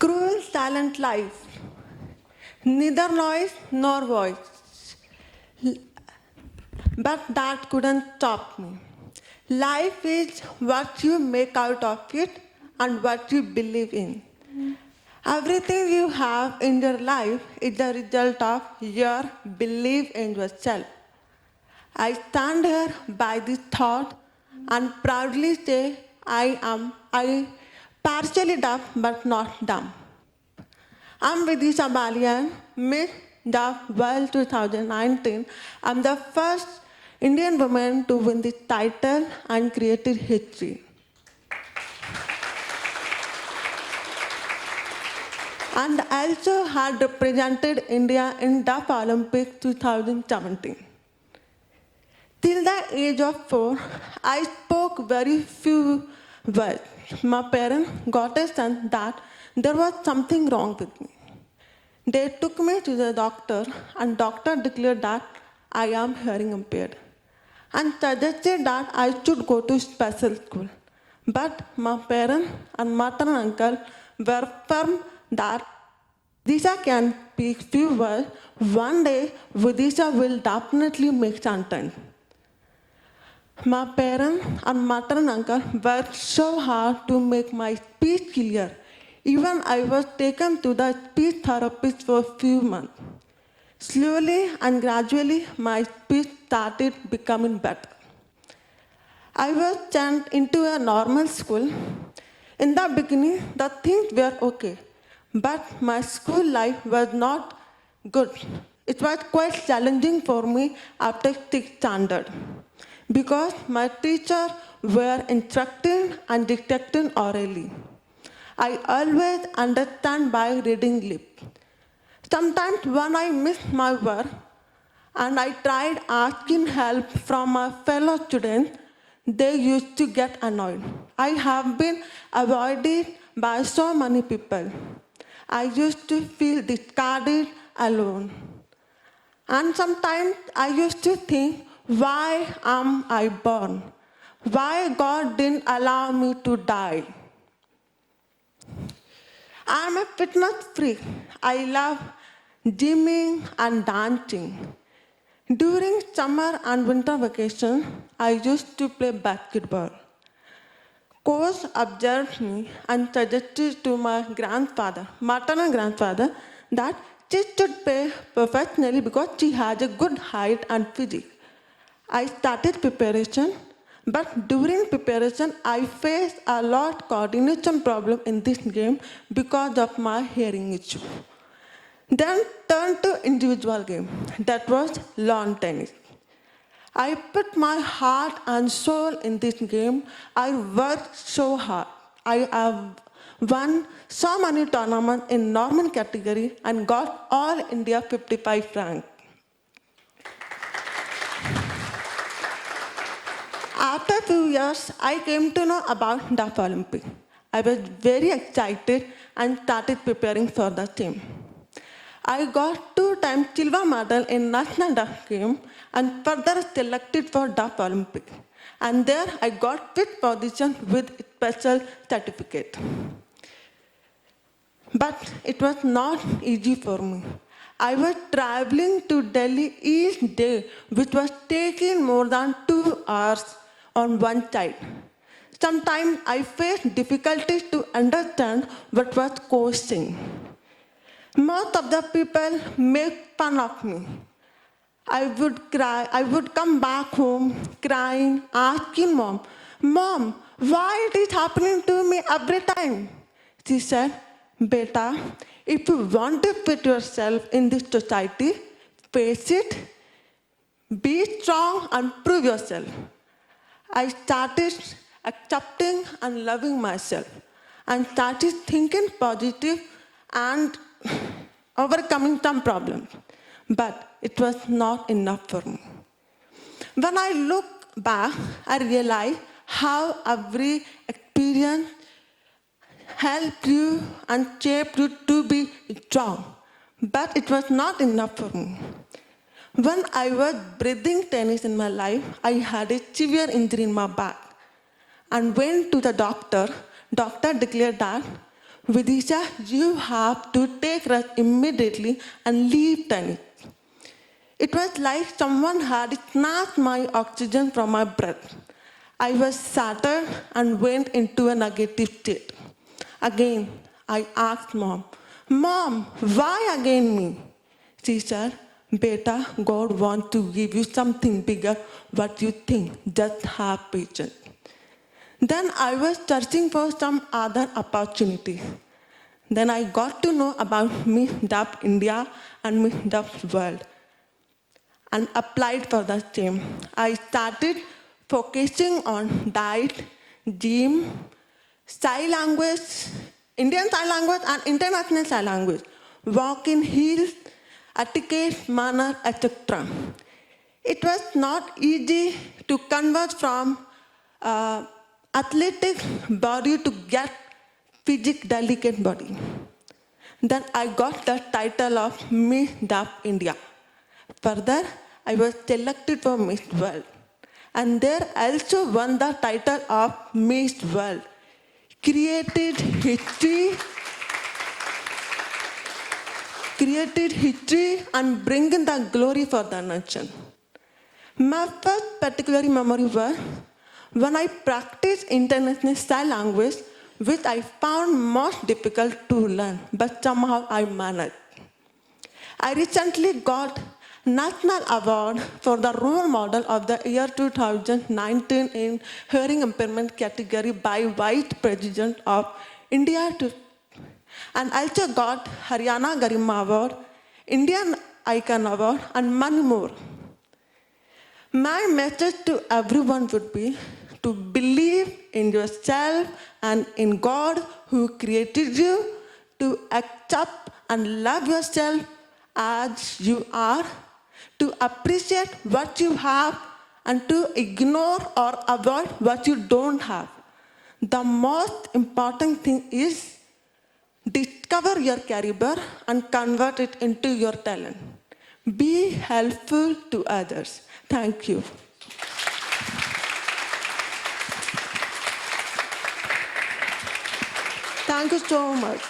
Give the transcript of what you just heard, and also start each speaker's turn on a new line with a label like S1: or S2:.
S1: Cruel, silent life, neither noise nor voice. But that couldn't stop me. Life is what you make out of it and what you believe in. Everything you have in your life is the result of your belief in yourself. I stand here by this thought and proudly say I partially deaf but not dumb. I'm Vidisha Balian, Miss the World 2019. I'm the first Indian woman to win this title and created history. And also had represented India in the Olympics 2017. Till the age of 4, I spoke very few words. My parents got a sense that there was something wrong with me. They took me to the doctor, and doctor declared that I am hearing impaired and suggested that I should go to special school. But my parents and maternal uncle were firm that Vidisha can speak few words. One day, Vidisha will definitely make sentence. My parents and maternal uncle worked so hard to make my speech clear. Even I was taken to the speech therapist for a few months. Slowly and gradually, my speech started becoming better. I was sent into a normal school. In the beginning, the things were okay, but my school life was not good. It was quite challenging for me after 6th standard because my teachers were instructing and dictating orally. I always understand by reading lips. Sometimes when I missed my work and I tried asking help from my fellow students, they used to get annoyed. I have been avoided by so many people. I used to feel discarded, alone. And sometimes I used to think, why am I born? Why God didn't allow me to die? I am a fitness freak. I love gymming and dancing. During summer and winter vacation, I used to play basketball. Coach observed me and suggested to my grandfather, maternal grandfather, that she should play professionally because she has a good height and physique. I started preparation, but during preparation, I faced a lot coordination problem in this game because of my hearing issue. Then turned to individual game, that was lawn tennis. I put my heart and soul in this game. I worked so hard. I have won so many tournaments in normal category and got all India 55 rank. After a few years, I came to know about the Olympics. I was very excited and started preparing for the team. I got 2-time silver medal in national duck game and further selected for the Olympics. And there I got fifth position with special certificate. But it was not easy for me. I was traveling to Delhi each day, which was taking more than 2 hours on one side. Sometimes I faced difficulties to understand what was coach saying. Most of the people make fun of me. I would cry. I would come back home crying, asking mom, "Mom, why it is happening to me every time?" She said, "Beta, if you want to fit yourself in this society, face it, be strong and prove yourself." I started accepting and loving myself and started thinking positive and overcoming some problems. But it was not enough for me. When I look back, I realize how every experience helped you and shaped you to be strong. But it was not enough for me. When I was breathing tennis in my life, I had a severe injury in my back and went to the doctor. Doctor declared that Vidisha, you have to take rest immediately and leave tennis. It was like someone had snatched my oxygen from my breath. I was shattered and went into a negative state. Again, I asked Mom, Mom, why again me? She said, Beta, God wants to give you something bigger what you think. Just have patience. Then I was searching for some other opportunity. Then I got to know about Miss Dub India and Miss Dub World and applied for the same. I started focusing on diet, gym, sign language, Indian sign language and international sign language, walk in heels, etiquette, manner, etc. It was not easy to convert from athletic body to get physic delicate body. Then I got the title of Miss Dub India. Further, I was selected for Miss World. And there also won the title of Miss World. Created history and bringing the glory for the nation. My first particular memory was when I practiced international sign language, which I found most difficult to learn, but somehow I managed. I recently got National Award for the Role Model of the Year 2019 in Hearing Impairment category by Vice President of India and also got Haryana Garima Award, Indian Icon Award, and many more. My message to everyone would be to believe in yourself and in God who created you, to accept and love yourself as you are, to appreciate what you have, and to ignore or avoid what you don't have. The most important thing is discover your caliber and convert it into your talent. Be helpful to others. Thank you. Thank you so much.